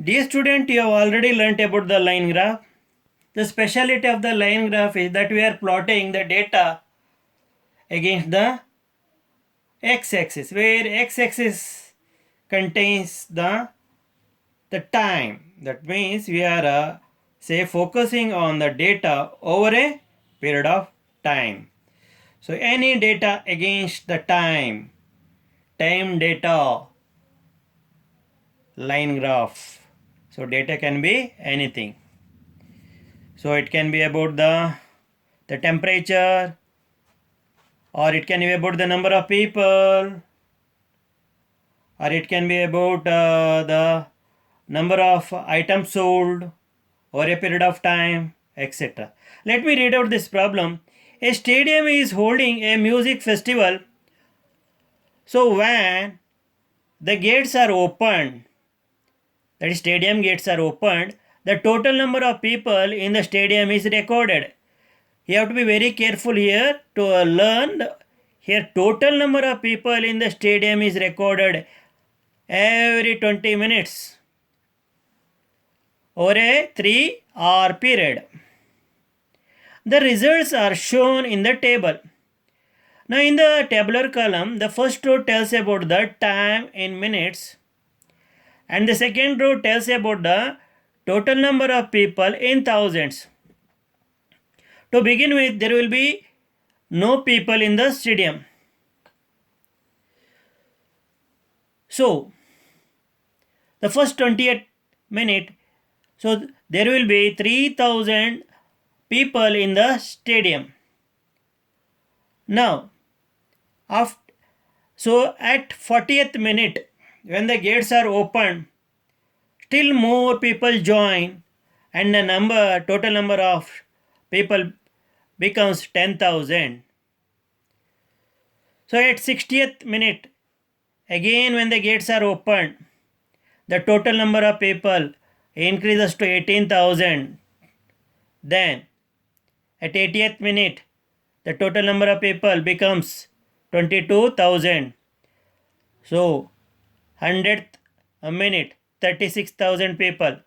Dear student, you have already learnt about the line graph. The speciality of the line graph is that we are plotting the data against the x-axis, where x-axis contains the time. That means we are say focusing on the data over a period of time. So any data against the time data line graph. So data can be anything. So it can be about the temperature, or it can be about the number of people, or it can be about the number of items sold over a period of time, etc. Let me read out this problem. A stadium is holding a music festival. So when the gates are opened, that is stadium gates are opened, the total number of people in the stadium is recorded. You have to be very careful here to learn. Here total number of people in the stadium is recorded every 20 minutes over a 3-hour period. The results are shown in the table. Now in the tabular column, the first row tells about the time in minutes, and the second row tells about the total number of people in thousands. To begin with, there will be no people in the stadium. So the first 20th minute, so there will be 3000 people in the stadium. Now after, so at 40th minute, when the gates are open, still more people join, and the total number of people becomes 10,000. So at 60th minute, again when the gates are opened, the total number of people increases to 18,000. Then at 80th minute, the total number of people becomes 22,000. So 100th minute, 36,000 people.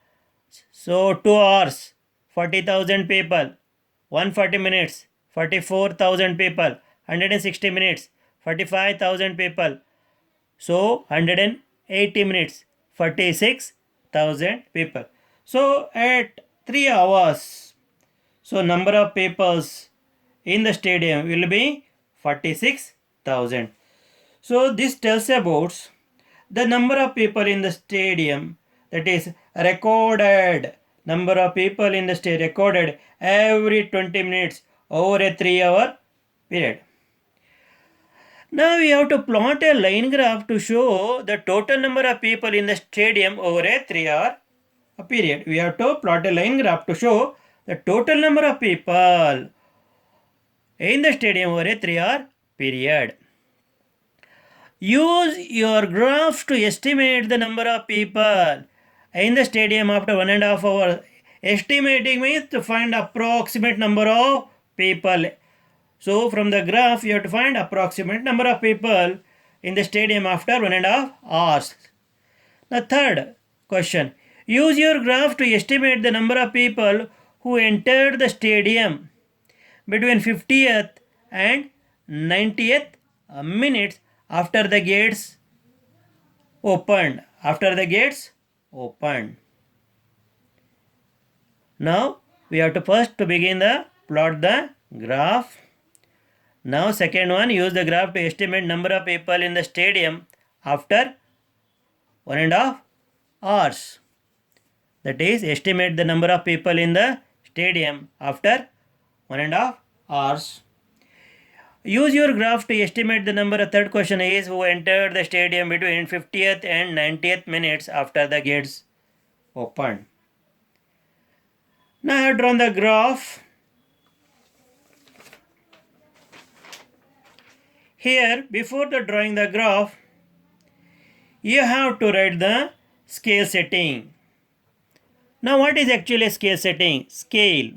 So 2 hours, 40,000 people. 140 minutes, 44,000 people. 160 minutes, 45,000 people. So 180 minutes, 46,000 people. So at 3 hours, so number of peoples in the stadium will be 46,000. So this tells about the number of people in the stadium, that is recorded number of people in the stadium recorded every 20 minutes over a 3-hour period. Now we have to plot a line graph to show the total number of people in the stadium over a 3-hour period. We have to plot a line graph to show the total number of people in the stadium over a 3-hour period. Use your graph to estimate the number of people in the stadium after 1.5 hours. Estimating means to find approximate number of people. So from the graph you have to find approximate number of people in the stadium after 1.5 hours. The third question. Use your graph to estimate the number of people who entered the stadium between 50th and 90th minutes after the gates opened. Now we have to first to begin the plot the graph. Now second one, use the graph to estimate number of people in the stadium after 1.5 hours. That is, estimate the number of people in the stadium after 1.5 hours. Use your graph to estimate the number. Third question is, who entered the stadium between 50th and 90th minutes after the gates opened. Now I have drawn the graph. Here, before the drawing the graph, you have to write the scale setting. Now what is actually a scale setting? Scale.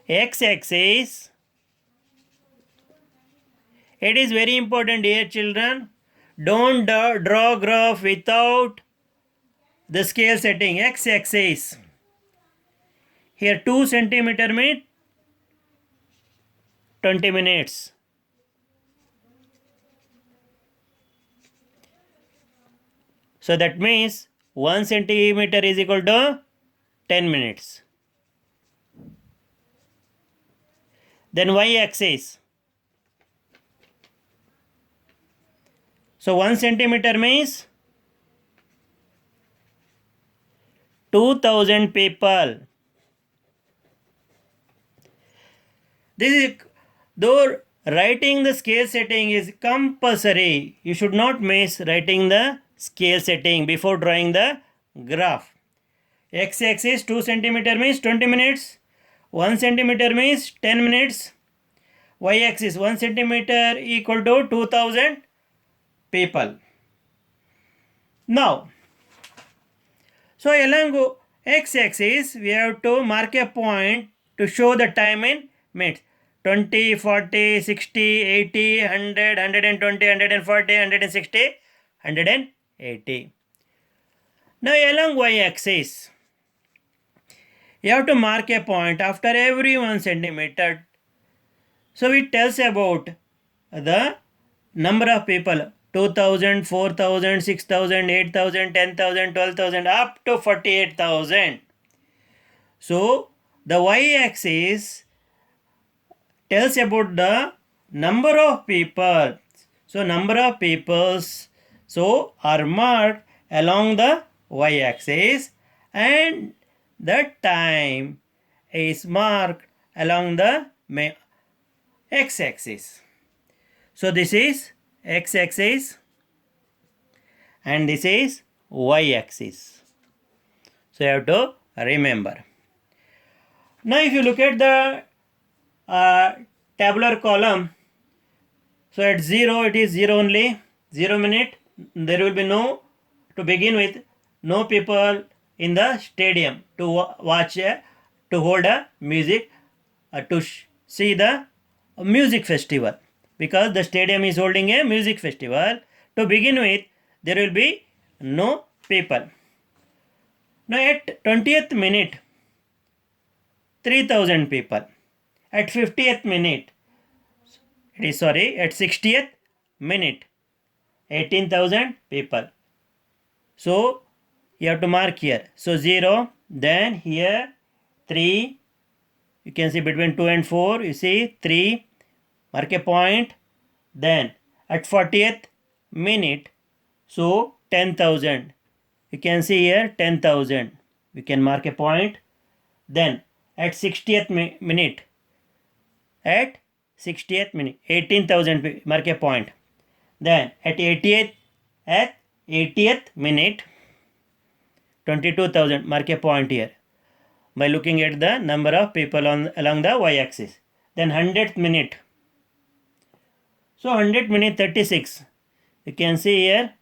X-axis. It is very important here, children. Don't draw graph without the scale setting x-axis. Here 2 centimeter means 20 minutes. So that means 1 centimeter is equal to 10 minutes. Then y-axis. So 1 centimeter means 2000 people. This is, though writing the scale setting is compulsory, you should not miss writing the scale setting before drawing the graph. X-axis 2 centimeter means 20 minutes, 1 centimeter means 10 minutes, y-axis 1 centimeter equal to 2000 people. Now, so along x-axis we have to mark a point to show the time in minutes. 20, 40, 60, 80, 100, 120, 140, 160, 180. Now along y-axis, you have to mark a point after every 1 centimeter. So it tells about the number of people. 2000, 4000, 6000, 8000, 10,000, 12,000 up to 48,000. So the y-axis tells about the number of people. So number of peoples are marked along the y-axis and the time is marked along the x-axis. So this is x-axis and this is y-axis. So you have to remember. Now if you look at the tabular column, so at 0 it is 0 only, 0 minute, there will be no, to begin with, no people in the stadium to watch, to hold a music, to see the music festival, because the stadium is holding a music festival. To begin with, there will be no people. Now at 20th minute, 3000 people. At 50th minute, at 60th minute, 18,000 people. So you have to mark here. So 0, then here 3, you can see between 2 and 4, you see 3, mark a point. Then at 40th minute, so 10,000, you can see here 10,000, you can mark a point. Then at 60th minute, 18,000, mark a point. Then at 80th minute, 22,000, mark a point here by looking at the number of people along the y-axis. Then 100th minute, so 100th minute 36, you can see here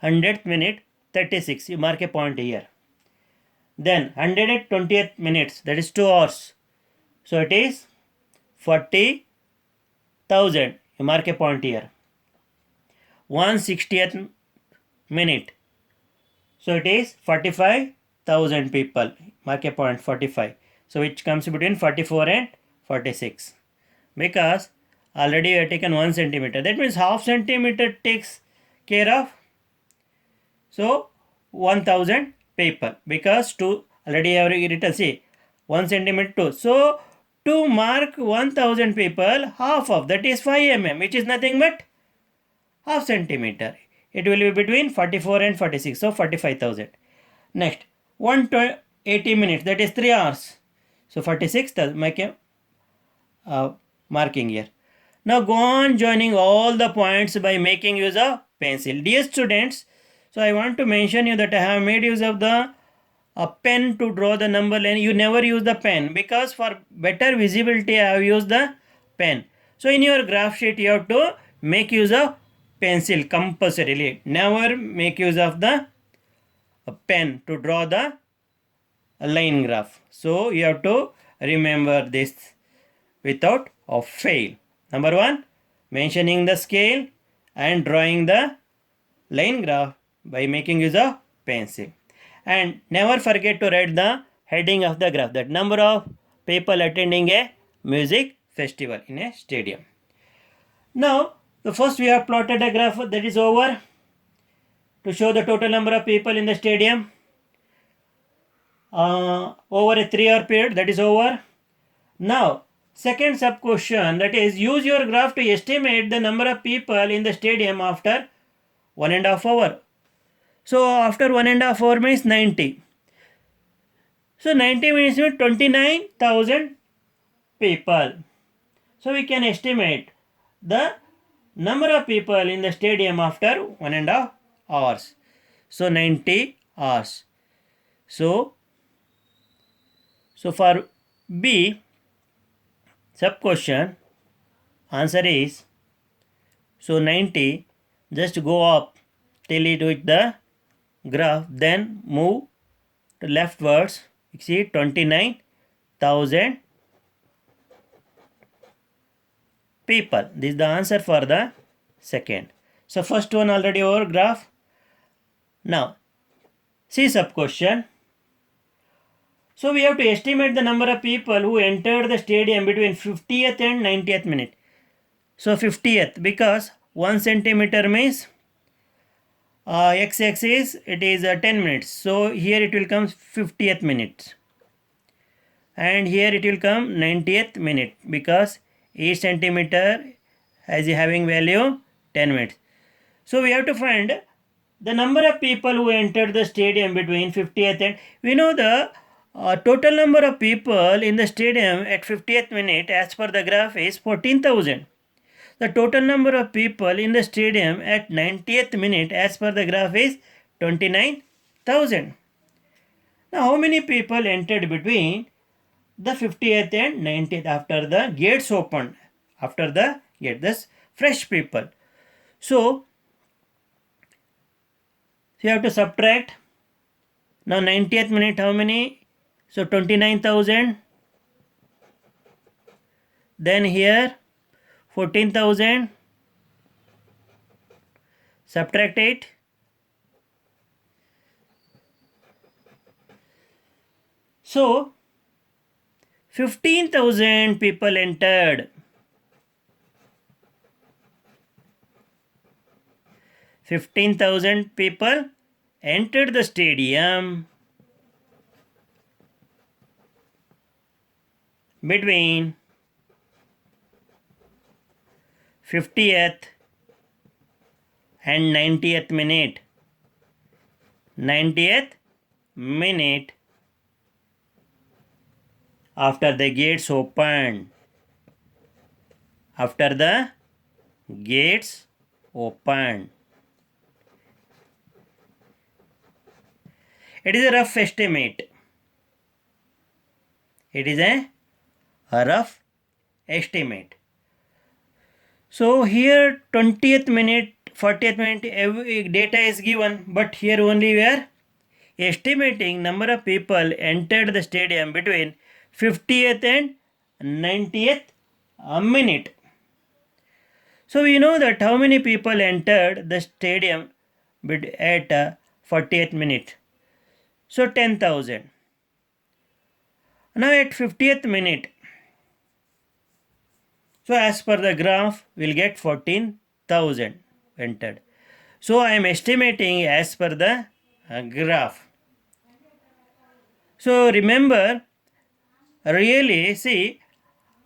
100th minute 36, you mark a point here. Then 120th minutes, that is 2 hours, so it is 40,000, you mark a point here. 160th minute, so it is 45,000 people, mark a point 45, so which comes between 44 and 46, because already we have taken 1 centimeter, that means half centimeter takes care of, so 1000 people, because 2 already I have written, see 1 centimeter 2, so to mark 1000 people, half of that is 5 mm, which is nothing but half centimeter. It will be between 44 and 46, so 45,000. Next 180 minutes, that is 3 hours, so 46,000, make a marking here. Now go on joining all the points by making use of pencil. Dear students, so I want to mention you that I have made use of the pen to draw the number line. You never use the pen, because for better visibility I have used the pen. So in your graph sheet you have to make use of pencil compulsorily. Never make use of the pen to draw the line graph. So you have to remember this without fail. Number 1, mentioning the scale and drawing the line graph by making use of pencil. And never forget to write the heading of the graph, that number of people attending a music festival in a stadium. Now, the first we have plotted a graph that is over to show the total number of people in the stadium over a 3-hour period, that is over. Now, second sub question, that is use your graph to estimate the number of people in the stadium after 1.5 hour. So after 1.5 hour means 90. So 90 minutes means 29,000 people. So we can estimate the number of people in the stadium after 1.5 hours. So 90 hours. So for B sub question, answer is, so 90, just go up till it with the graph, then move to leftwards. You see 29,000 people. This is the answer for the second. So first one already over graph. Now C sub question. So we have to estimate the number of people who entered the stadium between 50th and 90th minute. So 50th, because 1 centimeter means x-axis it is 10 minutes. So here it will come 50th minute. And here it will come 90th minute, because each centimeter is having value 10 minutes. So we have to find the number of people who entered the stadium between 50th and, we know the total number of people in the stadium at 50th minute as per the graph is 14,000. The total number of people in the stadium at 90th minute as per the graph is 29,000. Now how many people entered between the 50th and 90th after the gates opened? After the gate, this fresh people. So you have to subtract. Now 90th minute how many? So 29,000. Then here 14,000. Subtract it. So 15,000 people entered. 15,000 people entered the stadium between 50th and 90th minute. 90th minute after the gates opened. After the gates opened. It is a rough estimate. It is a rough estimate. So here 20th minute, 40th minute data is given, but here only we are estimating number of people entered the stadium between 50th and 90th minute. So we know that how many people entered the stadium at 40th minute. So 10,000. Now at 50th minute, so as per the graph, we'll get 14,000 entered. So I am estimating as per the graph. So remember, really see,